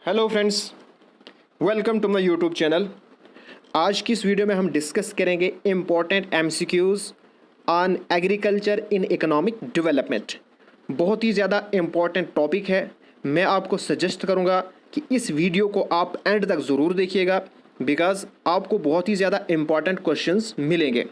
Hello friends, welcome to my YouTube channel. आज की इस वीडियो में हम डिस्कस करेंगे important MCQs on agriculture in economic development. बहुत ही ज़्यादा इम्पॉर्टेंट टॉपिक है। मैं आपको सजेस्ट करूंगा कि इस वीडियो को आप एंड तक ज़रूर देखिएगा, बिकॉज आपको बहुत ही ज़्यादा इम्पॉर्टेंट क्वेश्चंस मिलेंगे।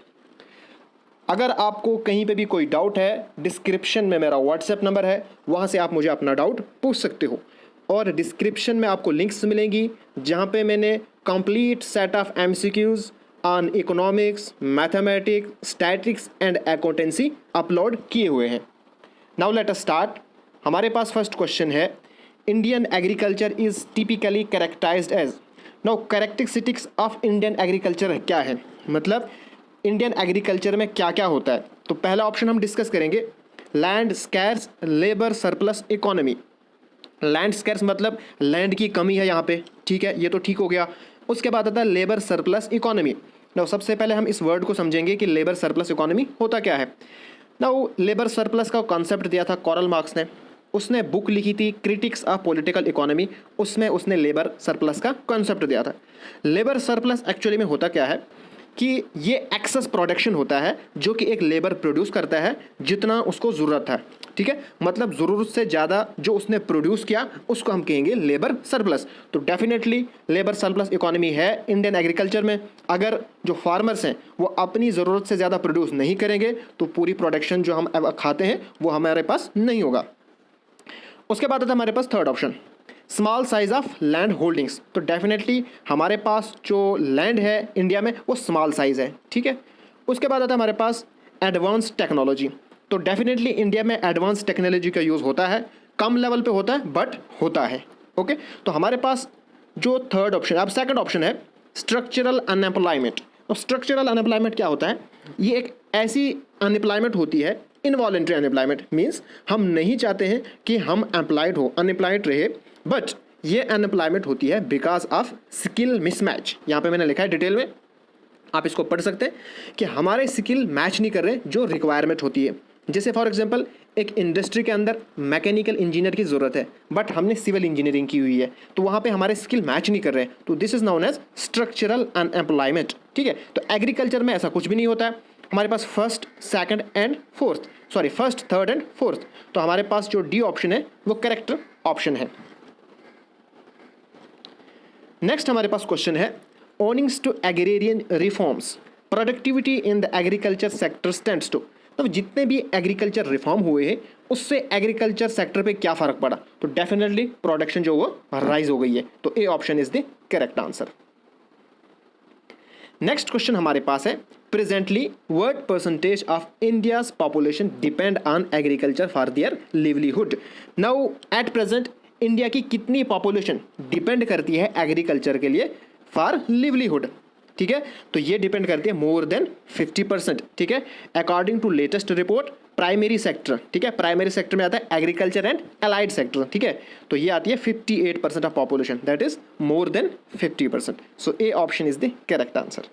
अगर आपको कहीं पे भी कोई डाउट है, डिस्क्रिप्शन में मेरा व्हाट्सएप नंबर है, वहाँ से आप मुझे अपना डाउट पूछ सकते हो। और डिस्क्रिप्शन में आपको लिंक्स मिलेंगी जहाँ पे मैंने complete set of MCQs on economics, mathematics, statics and accountancy upload किए हुए हैं। Now let us start. हमारे पास फर्स्ट क्वेश्चन है, Indian agriculture is typically characterised as. Now characteristics of Indian agriculture क्या है, मतलब इंडियन एग्रीकल्चर में क्या क्या होता है। तो पहला ऑप्शन हम डिस्कस करेंगे, land scarce labour surplus economy. Land scarce मतलब लैंड की कमी है यहाँ पे, ठीक है, ये तो ठीक हो गया। उसके बाद आता है लेबर सरप्लस इकोनॉमी। नाउ सबसे पहले हम इस वर्ड को समझेंगे कि लेबर सरप्लस इकोनॉमी होता क्या है। नाउ लेबर सरप्लस का कॉन्सेप्ट दिया था कॉरल मार्क्स ने। उसने बुक लिखी थी क्रिटिक्स ऑफ पॉलिटिकल इकोनॉमी, उसमें उसने लेबर सरप्लस का कॉन्सेप्ट दिया था। लेबर सरप्लस एक्चुअली में होता क्या है कि ये एक्सेस प्रोडक्शन होता है जो कि एक लेबर प्रोड्यूस करता है जितना उसको ज़रूरत है, ठीक है, मतलब ज़रूरत से ज़्यादा जो उसने प्रोड्यूस किया उसको हम कहेंगे लेबर सरप्लस। तो डेफिनेटली लेबर सरप्लस इकोनॉमी है इंडियन एग्रीकल्चर में। अगर जो फार्मर्स हैं वो अपनी ज़रूरत से ज़्यादा प्रोड्यूस नहीं करेंगे तो पूरी प्रोडक्शन जो हम खाते हैं वो हमारे पास नहीं होगा। उसके बाद आता है हमारे पास third option, small size of land holdings. तो डेफिनेटली हमारे पास जो लैंड है इंडिया में वो स्मॉल साइज़ है, ठीक है। उसके बाद आता है हमारे पास एडवांस टेक्नोलॉजी। तो डेफिनेटली इंडिया में एडवांस टेक्नोलॉजी का यूज़ होता है, कम लेवल पे होता है बट होता है, ओके। तो हमारे पास जो थर्ड ऑप्शन, अब सेकंड ऑप्शन है स्ट्रक्चरल अनएम्प्लॉयमेंट। तो स्ट्रक्चरल अनएम्प्लॉयमेंट क्या होता है, ये एक ऐसी अनएम्प्लॉयमेंट होती है, इनवॉलेंट्री अनएम्प्लॉयमेंट मीन्स हम नहीं चाहते हैं कि हम एम्प्लॉयड हो, अनएम्प्लॉयड रहे, बट ये अनएम्प्लॉयमेंट होती है बिकॉज ऑफ स्किल मिसमैच। यहाँ पे मैंने लिखा है डिटेल में, आप इसको पढ़ सकते हैं कि हमारे स्किल मैच नहीं कर रहे जो रिक्वायरमेंट होती है। जैसे फॉर एग्जांपल एक इंडस्ट्री के अंदर मैकेनिकल इंजीनियर की ज़रूरत है बट हमने सिविल इंजीनियरिंग की हुई है, तो वहाँ पे हमारे स्किल मैच नहीं कर रहे, तो this is known as structural unemployment, ठीक है। तो एग्रीकल्चर में ऐसा कुछ भी नहीं होता है। हमारे पास first, second and fourth, sorry first, third and fourth, तो हमारे पास जो डी ऑप्शन है वो करेक्ट ऑप्शन है। नेक्स्ट हमारे पास क्वेश्चन है, owings to agrarian reforms productivity in the agriculture sector stands to. तो जितने भी एग्रीकल्चर रिफॉर्म हुए हैं उससे एग्रीकल्चर सेक्टर पे क्या फ़र्क पड़ा, तो डेफिनेटली प्रोडक्शन जो वो राइज हो गई है, तो ए option is the correct answer. Next question हमारे पास है, presently what percentage of India's population depend on agriculture for their livelihood. Now at present India की कितनी पॉपुलेशन डिपेंड करती है एग्रीकल्चर के लिए फॉर लिवलीहुड, ठीक है। तो ये डिपेंड करती है मोर देन 50%, ठीक है, according to latest report primary sector, ठीक है। प्राइमरी सेक्टर में आता है एग्रीकल्चर एंड अलाइड सेक्टर, ठीक है। तो ये आती है 58% of population, that is more than 50%। So A option is the correct answer.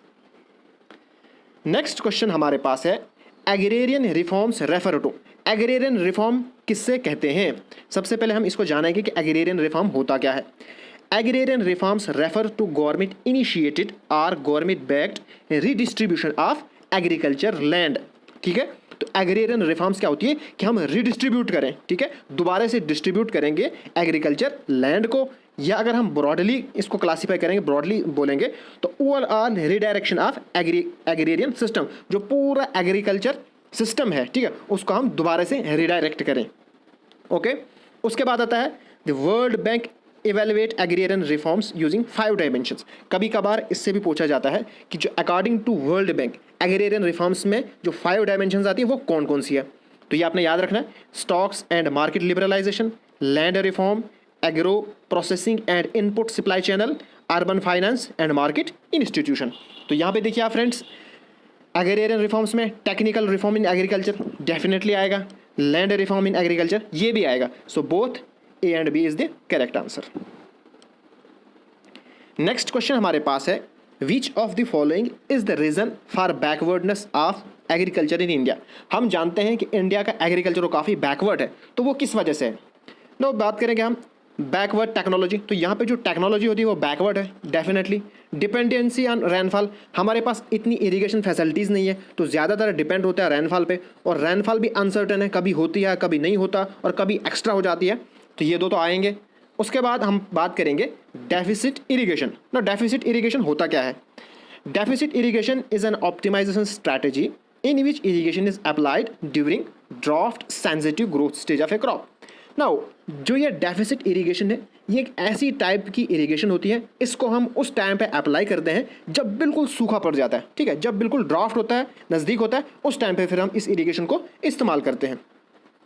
Next question हमारे पास है, agrarian reforms refer to. Agrarian reform किससे कहते हैं। सबसे पहले हम इसको जानेंगे कि एग्रेरियन रिफॉर्म होता क्या है। Agrarian reforms refer to government initiated और government backed redistribution of agriculture land, ठीक है। तो एग्रेरियन रिफॉर्म्स क्या होती है कि हम रीडिस्ट्रीब्यूट करें, ठीक है, दोबारा से डिस्ट्रीब्यूट करेंगे एग्रीकल्चर लैंड को, या अगर हम ब्रॉडली इसको क्लासीफाई करेंगे, ब्रॉडली बोलेंगे तो overall redirection of agrarian system, जो पूरा एग्रीकल्चर सिस्टम है, ठीक है, उसको हम दोबारा से रिडायरेक्ट करें, ओके। उसके बाद आता है the World Bank evaluate agrarian reforms using 5 dimensions. कभी कभार इससे भी पूछा जाता है कि जो according to World Bank agrarian reforms में जो 5 डायमेंशंस आती है वो कौन कौन सी है। तो ये आपने याद रखना है, stocks and market liberalisation, land reform, agro processing and input supply channel, urban finance and market institution. तो यहाँ पे देखिए आप फ्रेंड्स, एग्रेरियन रिफॉर्म्स में technical reform in agriculture definitely आएगा, लैंड रिफॉर्म इन एग्रीकल्चर ये भी आएगा। So both A and B is the correct answer. Next question हमारे पास है, which of the following is the reason for backwardness of agriculture in India. हम जानते हैं कि इंडिया का एग्रीकल्चर काफ़ी बैकवर्ड है, तो वो किस वजह से है। नो बात करेंगे हम बैकवर्ड टेक्नोलॉजी, तो यहाँ पे जो टेक्नोलॉजी होती है वो बैकवर्ड है डेफिनेटली। डिपेंडेंसी ऑन रेनफॉल, हमारे पास इतनी इरिगेशन फैसिलिटीज़ नहीं है तो ज़्यादातर डिपेंड होता है रेनफॉल पे, और रेनफॉल भी अनसर्टेन है, कभी होती है कभी नहीं होता और कभी एक्स्ट्रा हो जाती है, तो ये दो तो आएंगे। उसके बाद हम बात करेंगे डेफिसिट इरिगेशन। ना डेफिसिट इरिगेशन होता क्या है? Deficit irrigation is an optimisation strategy in which irrigation is applied during drought sensitive growth stage of a crop. Now जो ये डेफिसिट इरिगेशन है ये एक ऐसी टाइप की इरिगेशन होती है, इसको हम उस टाइम पे अप्लाई करते हैं जब बिल्कुल सूखा पड़ जाता है, ठीक है, जब बिल्कुल ड्राफ्ट होता है, नज़दीक होता है, उस टाइम पे फिर हम इस इरिगेशन को इस्तेमाल करते हैं।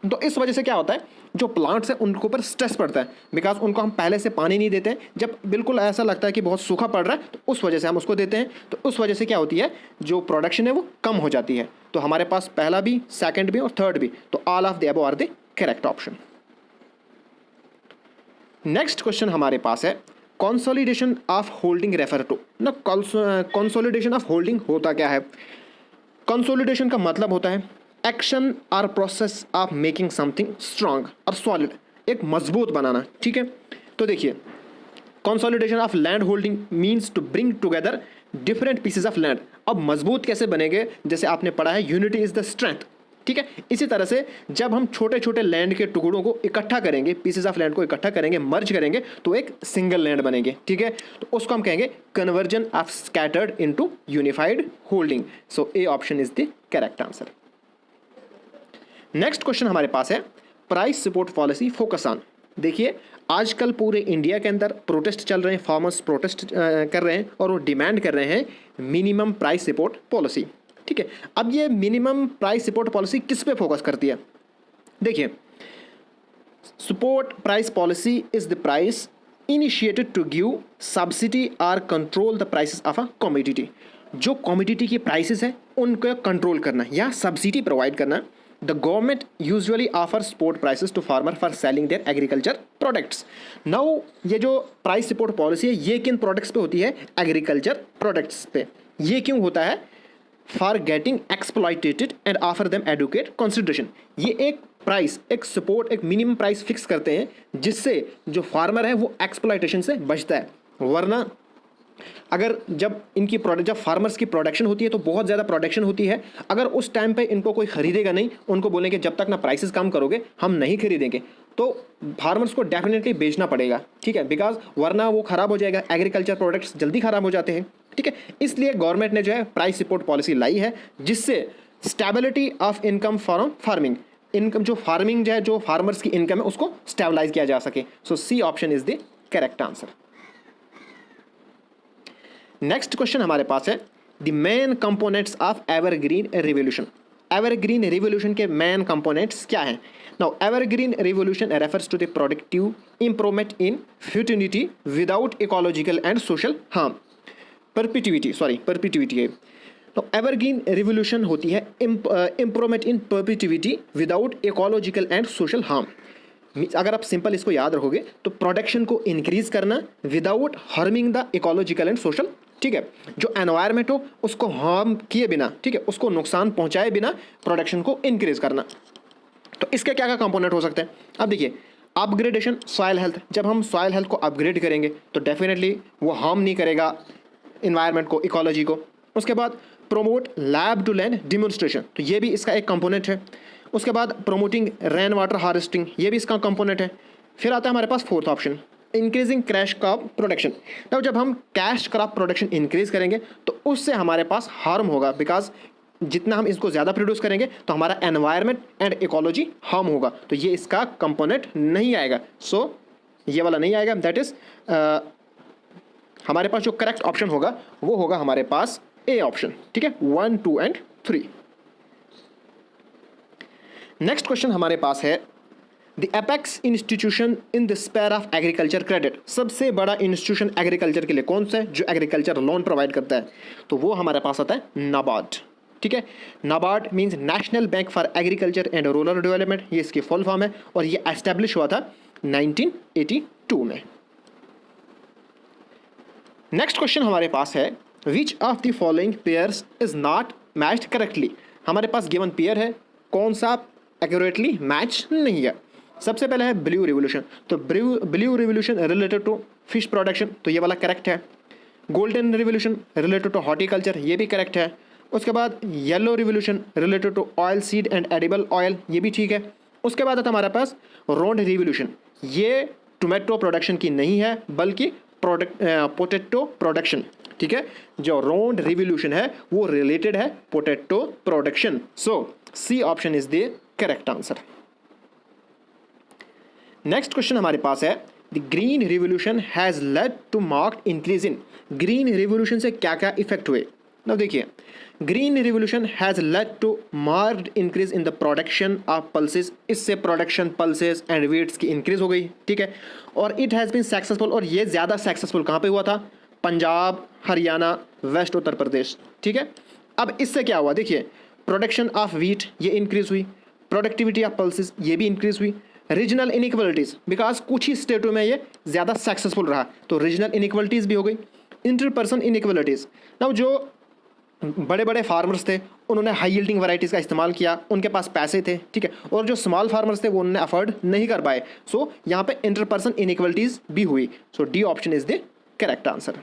तो इस वजह से क्या होता है, जो प्लांट्स हैं उनके ऊपर स्ट्रेस पड़ता है, बिकॉज उनको हम पहले से पानी नहीं देते हैं, जब बिल्कुल ऐसा लगता है कि बहुत सूखा पड़ रहा है तो उस वजह से हम उसको देते हैं, तो उस वजह से क्या होती है, जो प्रोडक्शन है वो कम हो जाती है। तो हमारे पास पहला भी, सेकंड भी और थर्ड भी, तो all of the above are the correct option. Next question हमारे पास है consolidation of holding refer to. ना कंसोलिडेशन ऑफ होल्डिंग होता क्या है? कंसोलिडेशन का मतलब होता है एक्शन और process of making something strong और सॉलिड, एक मजबूत बनाना, ठीक है। तो देखिए, consolidation of land holding means to bring together different pieces of land. अब मजबूत कैसे बनेंगे, जैसे आपने पढ़ा है यूनिटी इज द स्ट्रेंथ, ठीक है। इसी तरह से जब हम छोटे छोटे लैंड के टुकड़ों को इकट्ठा करेंगे, पीसेस ऑफ लैंड को इकट्ठा करेंगे, मर्ज करेंगे, तो एक सिंगल लैंड बनेंगे, ठीक है। तो उसको हम कहेंगे conversion of scattered into unified holding. So A option is the correct answer. Next question हमारे पास है price support policy focus on. देखिए, आजकल पूरे इंडिया के अंदर प्रोटेस्ट चल रहे हैं, फार्मर्स प्रोटेस्ट कर रहे हैं और वो डिमांड कर रहे हैं मिनिमम प्राइस सपोर्ट पॉलिसी, ठीक है। अब ये मिनिमम प्राइस सपोर्ट पॉलिसी किस पे फोकस करती है? देखिए, support price policy is the price initiated to give subsidy और control the prices of a commodity. जो कमोडिटी की प्राइसेस है उनको कंट्रोल करना या सब्सिडी प्रोवाइड करना। The government usually offers support prices to farmer for selling their agriculture products. Now ये जो प्राइस सपोर्ट पॉलिसी है ये किन प्रोडक्ट्स पे होती है? एग्रीकल्चर प्रोडक्ट्स पे। ये क्यों होता है? For getting exploitated and offer them adequate consideration. ये एक प्राइस, एक सपोर्ट, एक मिनिमम प्राइस फिक्स करते हैं जिससे जो फार्मर है वो एक्सप्लॉइटेशन से बचता है। वरना अगर जब इनकी प्रोडक्ट, जब फार्मर्स की प्रोडक्शन होती है तो बहुत ज़्यादा प्रोडक्शन होती है, अगर उस टाइम पे इनको कोई खरीदेगा नहीं, उनको बोलेंगे जब तक ना प्राइसेस कम करोगे हम नहीं खरीदेंगे, तो फार्मर्स को डेफिनेटली बेचना पड़ेगा, ठीक है, बिकॉज वरना वो खराब हो जाएगा, एग्रीकल्चर प्रोडक्ट्स जल्दी खराब हो जाते हैं, ठीक है। इसलिए गवर्नमेंट ने जो है प्राइस सपोर्ट पॉलिसी लाई है जिससे stability of income from farming, income जो फार्मिंग जो है, जो फार्मर्स की इनकम है उसको स्टेबलाइज किया जा सके। So C option is the correct answer. Next question हमारे पास है the main components of evergreen revolution. Evergreen revolution के मेन कंपोनेंट्स क्या हैं? Now evergreen revolution refers to the productive improvement in futility without ecological and social harm. Productivity है। तो evergreen revolution होती है improvement in productivity without ecological and social harm. अगर आप simple इसको याद रखोगे तो प्रोडक्शन को इंक्रीज करना without harming the ecological and social, ठीक है, जो एनवायरनमेंट हो उसको हार्म किए बिना, ठीक है, उसको नुकसान पहुंचाए बिना प्रोडक्शन को इंक्रीज करना। तो इसके क्या क्या कंपोनेंट हो सकते हैं? अब देखिए, अपग्रेडेशन सॉइल हेल्थ, जब हम सॉइल हेल्थ को अपग्रेड करेंगे तो डेफिनेटली वो हार्म नहीं करेगा इन्वायरमेंट को, इकोलॉजी को। उसके बाद promote lab to land demonstration, तो ये भी इसका एक कंपोनेंट है। उसके बाद प्रोमोटिंग रेन वाटर हार्वेस्टिंग, ये भी इसका कंपोनेंट है। फिर आता है हमारे पास fourth option, increasing cash crop production. तो जब हम कैश क्रॉप प्रोडक्शन इंक्रीज करेंगे तो उससे हमारे पास हार्म होगा, बिकॉज जितना हम इसको ज़्यादा प्रोड्यूस करेंगे तो हमारा एनवायरनमेंट एंड इकोलॉजी हार्म होगा, तो ये इसका कंपोनेंट नहीं आएगा। सो ये वाला नहीं आएगा, दैट इज हमारे पास जो करेक्ट ऑप्शन होगा वो होगा हमारे पास ए ऑप्शन, ठीक है, 1, 2 एंड 3। नेक्स्ट क्वेश्चन हमारे पास है the apex institution in the sphere of agriculture credit. सबसे बड़ा इंस्टीट्यूशन एग्रीकल्चर के लिए कौन सा है जो एग्रीकल्चर लोन प्रोवाइड करता है? तो वो हमारे पास आता है नाबार्ड, ठीक है। NABARD means national bank for agriculture and rural development, ये इसकी फुल फॉर्म है और ये एस्टेब्लिश हुआ था 1982 में। नेक्स्ट क्वेश्चन हमारे पास है which of the following pairs is not matched correctly. हमारे पास गिवन पेयर है, कौन सा एक्यूरेटली मैच नहीं है? सबसे पहले है ब्लू रिवोल्यूशन, तो blue revolution related to fish production, तो ये वाला करेक्ट है। Golden revolution related to horticulture, ये भी करेक्ट है। उसके बाद yellow revolution related to oil seed and edible oil, ये भी ठीक है। उसके बाद आता हमारे पास रोड रिवोल्यूशन, ये टोमेटो प्रोडक्शन की नहीं है बल्कि पोटैटो प्रोडक्शन, ठीक है। जो रोड रिवोल्यूशन है वो रिलेटेड है potato production. So C option is the correct answer. Next question हमारे पास है the green revolution has led to marked increase in, green revolution से क्या क्या इफेक्ट हुए। now देखिए, green revolution has led to marked increase in the production of pulses, इससे production pulses and wheats की इंक्रीज हो गई, ठीक है। और इट हैज़ बीन सक्सेसफुल, और ये ज़्यादा सक्सेसफुल कहाँ पे हुआ था, पंजाब, हरियाणा, वेस्ट उत्तर प्रदेश, ठीक है। अब इससे क्या हुआ, देखिए प्रोडक्शन ऑफ वीट ये इंक्रीज हुई, प्रोडक्टिविटी ऑफ पल्सेस ये भी इंक्रीज हुई। रीजनल इनइक्वलिटीज़, बिकॉज कुछ ही स्टेटों में ये ज़्यादा सक्सेसफुल रहा तो रीजनल इनइक्वलिटीज़ भी हो गई। इंटर पर्सन इनइक्वलिटीज़, नाउ जो बड़े बड़े फार्मर्स थे उन्होंने हाई यील्डिंग वैरायटीज़ का इस्तेमाल किया, उनके पास पैसे थे, ठीक है, और जो स्मॉल फार्मर्स थे वो उन्होंने अफोर्ड नहीं कर पाए, सो यहाँ पे इंटर पर्सन इनइक्वलिटीज़ भी हुई। So D option is the correct answer.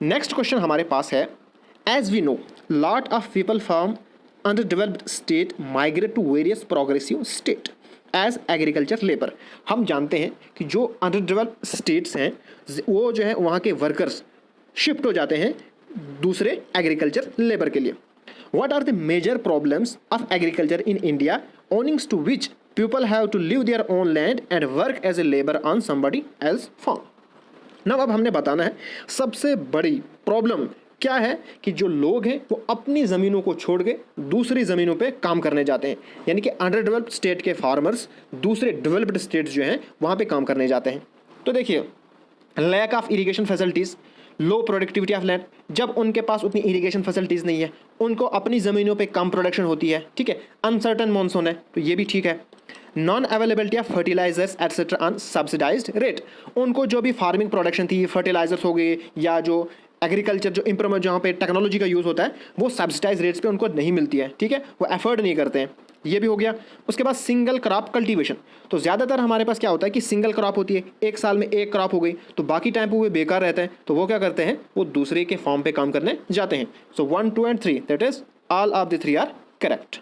Next question हमारे पास है as we know lot of people from underdeveloped state migrate to various progressive state as agriculture labor। हम जानते हैं कि जो underdeveloped states हैं वो जो है वहाँ के वर्कर्स शिफ्ट हो जाते हैं दूसरे एग्रीकल्चर लेबर के लिए। What are the major problems of agriculture in India owing to which people have to leave their own land and work as a labor on somebody else farm। now अब हमने बताना है सबसे बड़ी problem क्या है कि जो लोग हैं वो अपनी ज़मीनों को छोड़ के दूसरी ज़मीनों पे काम करने जाते हैं, यानी कि अंडर डेवलप्ड स्टेट के फार्मर्स दूसरे डेवलप्ड स्टेट्स जो हैं वहाँ पे काम करने जाते हैं। तो देखिए lack of irrigation facilities, low productivity of land, जब उनके पास उतनी इरिगेशन फैसिलिटीज़ नहीं है उनको अपनी ज़मीनों पे कम प्रोडक्शन होती है, ठीक है। अनसर्टन मॉनसून है तो ये भी ठीक है। Non availability of fertilisers etcetera on subsidised rate, उनको जो भी फार्मिंग प्रोडक्शन थी फर्टिलाइजर्स हो गए या जो एग्रीकल्चर जो इम्प्रूवमेंट जहाँ पे टेक्नोलॉजी का यूज़ होता है वो सब्सिडाइज रेट्स पे उनको नहीं मिलती है, ठीक है, वो एफर्ड नहीं करते हैं, ये भी हो गया। उसके बाद सिंगल क्रॉप कल्टीवेशन, तो ज़्यादातर हमारे पास क्या होता है कि सिंगल क्रॉप होती है, एक साल में एक क्रॉप हो गई तो बाकी टाइम पे वो बेकार रहते हैं, तो वो क्या करते हैं वो दूसरे के फार्म पे काम करने जाते हैं। So 1, 2 and 3 that is all of the 3 are correct.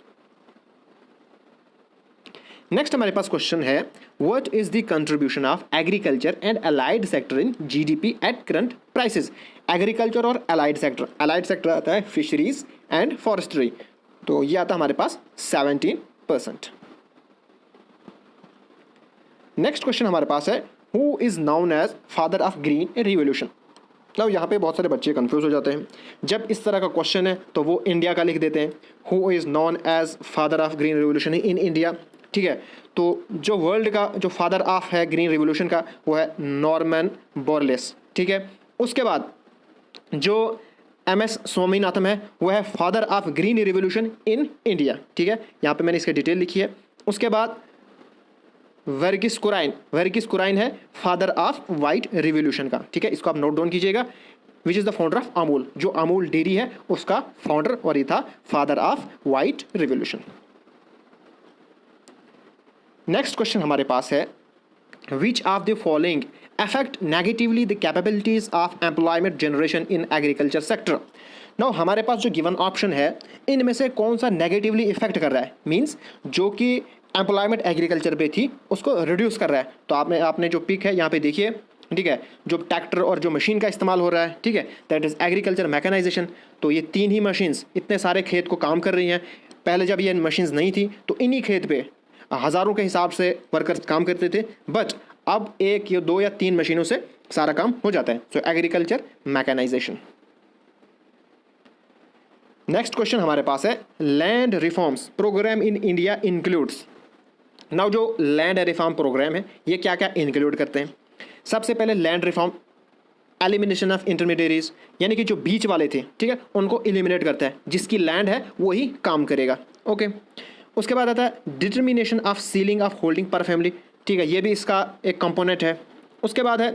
Next हमारे पास क्वेश्चन है what is the contribution of agriculture and allied sector in GDP at current prices. Agriculture और अलाइड सेक्टर आता है फिशरीज एंड फॉरेस्ट्री, तो ये आता है हमारे पास 17%। नेक्स्ट क्वेश्चन हमारे पास है who is known as father of green revolution. मतलब यहाँ पे बहुत सारे बच्चे कंफ्यूज हो जाते हैं, जब इस तरह का क्वेश्चन है तो वो इंडिया का लिख देते हैं, who is known as father of green revolution in India, ठीक है। तो जो वर्ल्ड का जो फादर ऑफ है ग्रीन रिवोल्यूशन का वो है नॉर्मन बोरलेस, ठीक है। उसके बाद जो MS स्वामीनाथन है वो है father of green revolution in India, ठीक है, यहाँ पे मैंने इसकी डिटेल लिखी है। उसके बाद वर्गीस कुराइन है फादर ऑफ वाइट रिवोल्यूशन का, ठीक है, इसको आप नोट डाउन कीजिएगा। Which is the founder of Amul, जो अमूल डेयरी है उसका फाउंडर और ये था father of white revolution. Next question हमारे पास है which of the following affect negatively the capabilities of employment generation in agriculture sector. Now हमारे पास जो गिवन ऑप्शन है इनमें से कौन सा नेगेटिवली इफेक्ट कर रहा है, मींस जो कि एम्प्लॉयमेंट एग्रीकल्चर पे थी उसको रिड्यूस कर रहा है। तो आपने जो पिक है यहाँ पे देखिए, ठीक है, जो ट्रैक्टर और जो मशीन का इस्तेमाल हो रहा है, ठीक है, दैट इज़ एग्रीकल्चर मैकेनाइजेशन। तो ये 3 ही मशीन्स इतने सारे खेत को काम कर रही हैं। पहले जब ये मशीन्स नहीं थी तो इन्हीं खेत पे हज़ारों के हिसाब से वर्कर्स काम करते थे, बट अब 1 या 2 या 3 मशीनों से सारा काम हो जाता है। So agriculture mechanisation. Next question हमारे पास है land reforms programme in India includes. Now जो लैंड रिफॉर्म प्रोग्राम है ये क्या क्या इंक्लूड करते हैं। सबसे पहले land reform elimination of intermediaries, यानी कि जो बीच वाले थे, ठीक है, उनको एलिमिनेट करता है, जिसकी लैंड है वही काम करेगा, ओके। उसके बाद आता है determination of ceiling of holding पर फैमिली, ठीक है, ये भी इसका एक कंपोनेंट है। उसके बाद है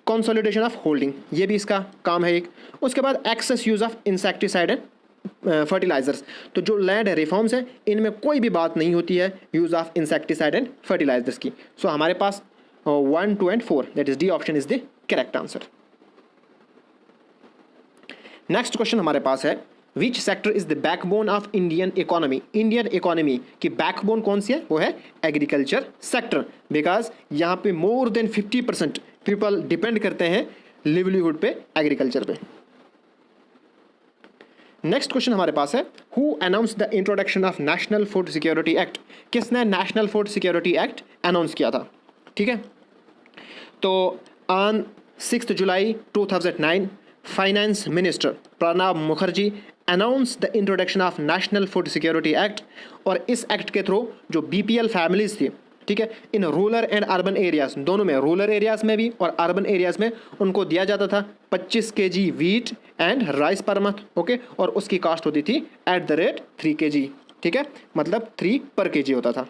कंसोलिडेशन ऑफ होल्डिंग, ये भी इसका काम है एक। उसके बाद excess use of insecticide and fertilisers. तो जो लैंड रिफॉर्म्स हैं इनमें कोई भी बात नहीं होती है use of insecticide and fertilisers की। सो हमारे पास 1, 2 and 4 that is D option is the correct answer. Next question हमारे पास है which sector is the backbone of Indian economy. Indian economy की बैकबोन कौन सी है, वो है एग्रीकल्चर सेक्टर, बिकॉज यहाँ पे मोर देन 50% पीपल डिपेंड करते हैं लिवलीहुड पे, एग्रीकल्चर पे। नेक्स्ट क्वेश्चन हमारे पास है who announce the introduction of national food security act. किसने national food security act announce किया था, ठीक है। तो on 6 July 2009 finance minister Pranab Mukherjee announce the introduction of national food security act. और इस एक्ट के थ्रू जो बीपीएल फैमिलीज थी, ठीक है, in rural and urban areas दोनों में, रूरल एरियाज में भी और अर्बन एरियाज में, उनको दिया जाता था 25 kg wheat and rice per month, okay, और उसकी कॉस्ट होती थी एट द रेट 3 kg, ठीक है, मतलब 3 पर kg होता था।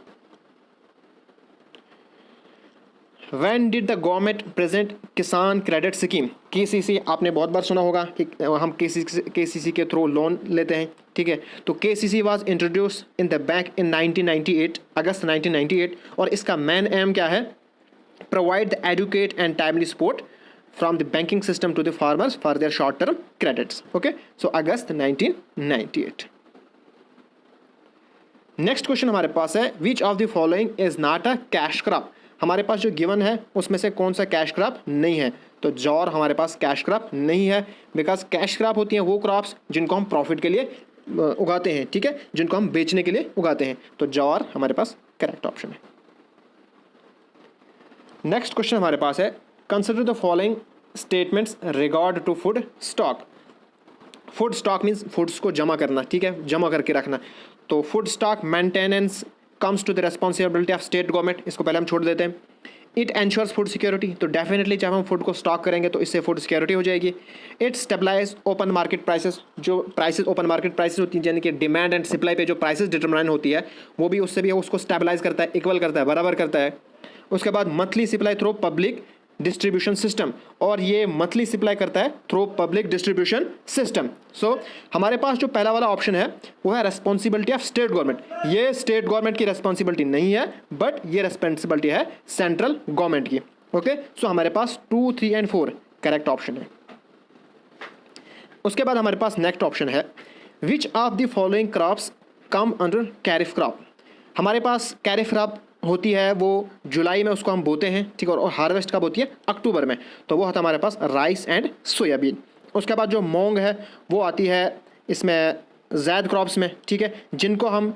When did the government present किसान क्रेडिट स्कीम, KCC, आपने बहुत बार सुना होगा कि हम KCC के थ्रू लोन लेते हैं, ठीक है। तो KCC was introduced in the bank in 1998, August 1998, और इसका मेन एम क्या है, provide the adequate and timely support from the banking system to the farmers for their short term credits, okay. So August 1998। Next question हमारे पास है which of the following is not a cash crop. हमारे पास जो given है उसमें से कौन सा कैश क्रॉप नहीं है। तो जौर हमारे पास कैश क्रॉप नहीं है, बिकॉज कैश क्रॉप होती हैं वो क्रॉप्स जिनको हम प्रॉफिट के लिए उगाते हैं, ठीक है, जिनको हम बेचने के लिए उगाते हैं। तो जौर हमारे पास करेक्ट ऑप्शन है। नेक्स्ट क्वेश्चन हमारे पास है consider the following statements regard to food stock. Food stock means foods को जमा करना, ठीक है, जमा करके रखना। तो food stock maintenance comes to the responsibility of state government, इसको पहले हम छोड़ देते हैं। इट एंश्योर्स फूड सिक्योरिटी, तो डेफिनेटली जब हम फूड को स्टॉक करेंगे तो इससे फूड सिक्योरिटी हो जाएगी। It stabilise open market prices, जो प्राइसेस ओपन मार्केट प्राइसेस होती हैं, यानी कि डिमांड एंड सप्लाई पे जो प्राइसेस डिटरमाइन होती है, वो भी उससे भी उसको स्टेबलाइज करता है, इक्वल करता है, बराबर करता है। उसके बाद monthly supply through public distribution system, और ये मंथली सप्लाई करता है थ्रू पब्लिक डिस्ट्रीब्यूशन सिस्टम। सो हमारे पास जो पहला वाला ऑप्शन है वो है रेस्पॉन्सिबिलिटी ऑफ स्टेट गवर्नमेंट। ये स्टेट गवर्नमेंट की रेस्पॉन्सिबिलिटी नहीं है, बट ये रेस्पॉन्सिबिलिटी है सेंट्रल गवर्नमेंट की, ओके। सो हमारे पास 2, 3 एंड 4 करेक्ट ऑप्शन है। उसके बाद हमारे पास नेक्स्ट ऑप्शन है which of the following crops come under kharif crop. हमारे पास कैरिफ क्रॉप होती है वो जुलाई में उसको हम बोते हैं, ठीक है, और हार्वेस्ट कब होती है, अक्टूबर में। तो वो होता है हमारे पास राइस एंड सोयाबीन। उसके बाद जो मूंग है वो आती है इसमें ज़ैद क्रॉप्स में, ठीक है, जिनको हम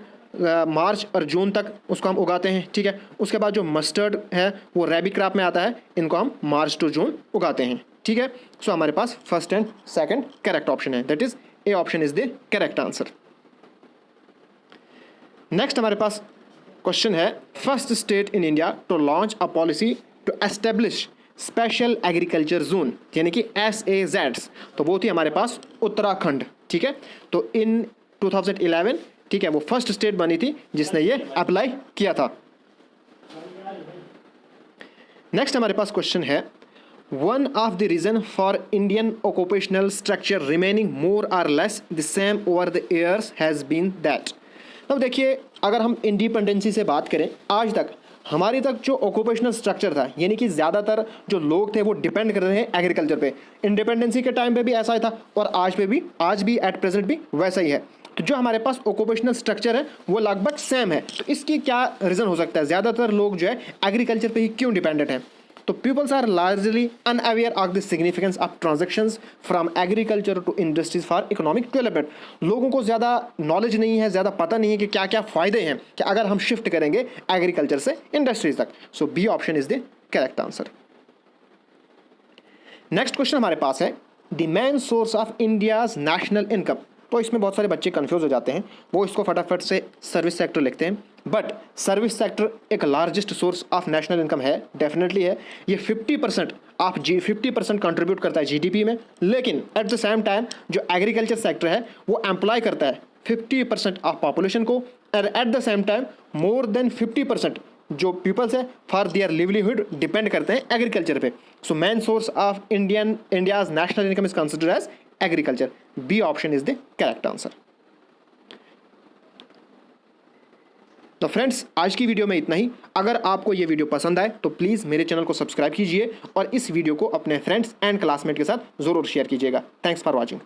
मार्च और जून तक उसको हम उगाते हैं, ठीक है। उसके बाद जो मस्टर्ड है वो रैबी क्रॉप में आता है, इनको हम मार्च टू जून उगाते हैं, ठीक है। सो हमारे पास first and second correct option है, that is A option is the correct answer. Next हमारे पास क्वेश्चन है first state in India to launch a policy to establish special agriculture zone, यानी कि SAZs। तो वो थी हमारे पास उत्तराखंड, ठीक है। तो इन 2011, ठीक है, वो फर्स्ट स्टेट बनी थी जिसने ये अप्लाई किया था। नेक्स्ट हमारे पास क्वेश्चन है one of the reason for Indian occupational structure remaining more or less the same over the years has been that. अब देखिए, अगर हम इंडिपेंडेंसी से बात करें, आज तक हमारी तक जो ऑक्यूपेशनल स्ट्रक्चर था, यानी कि ज़्यादातर जो लोग थे वो डिपेंड कर रहे हैं एग्रीकल्चर पे। इंडिपेंडेंसी के टाइम पे भी ऐसा ही था और आज भी एट प्रेजेंट भी वैसा ही है। तो जो हमारे पास ऑक्यूपेशनल स्ट्रक्चर है वो लगभग सेम है। तो इसकी क्या रीज़न हो सकता है, ज़्यादातर लोग जो है एग्रीकल्चर पे ही क्यों डिपेंडेंट हैं। तो peoples are largely unaware of the significance of transactions from agriculture to industries for economic development. लोगों को ज़्यादा नॉलेज नहीं है, ज़्यादा पता नहीं है कि क्या क्या फ़ायदे हैं कि अगर हम शिफ्ट करेंगे एग्रीकल्चर से इंडस्ट्रीज तक। So B option is the correct answer. Next question हमारे पास है the main source of India's national income. तो इसमें बहुत सारे बच्चे कंफ्यूज हो जाते हैं, वो इसको फटाफट से सर्विस सेक्टर लिखते हैं, बट सर्विस सेक्टर एक largest source of national income है, डेफिनेटली है। ये 50% कंट्रीब्यूट करता है GDP में, लेकिन एट द सेम टाइम जो एग्रीकल्चर सेक्टर है वो एम्प्लॉय करता है 50% ऑफ पॉपुलेशन को, और at the same time more than 50% जो पीपल्स है फॉर देयर लिवलीहुड डिपेंड करते हैं एग्रीकल्चर पे। So main source of India's national income is considered as agriculture. B option is the correct answer. तो friends, आज की वीडियो में इतना ही। अगर आपको ये वीडियो पसंद आए तो प्लीज़ मेरे चैनल को सब्सक्राइब कीजिए और इस वीडियो को अपने फ्रेंड्स एंड क्लासमेट के साथ ज़रूर शेयर कीजिएगा। Thanks for watching.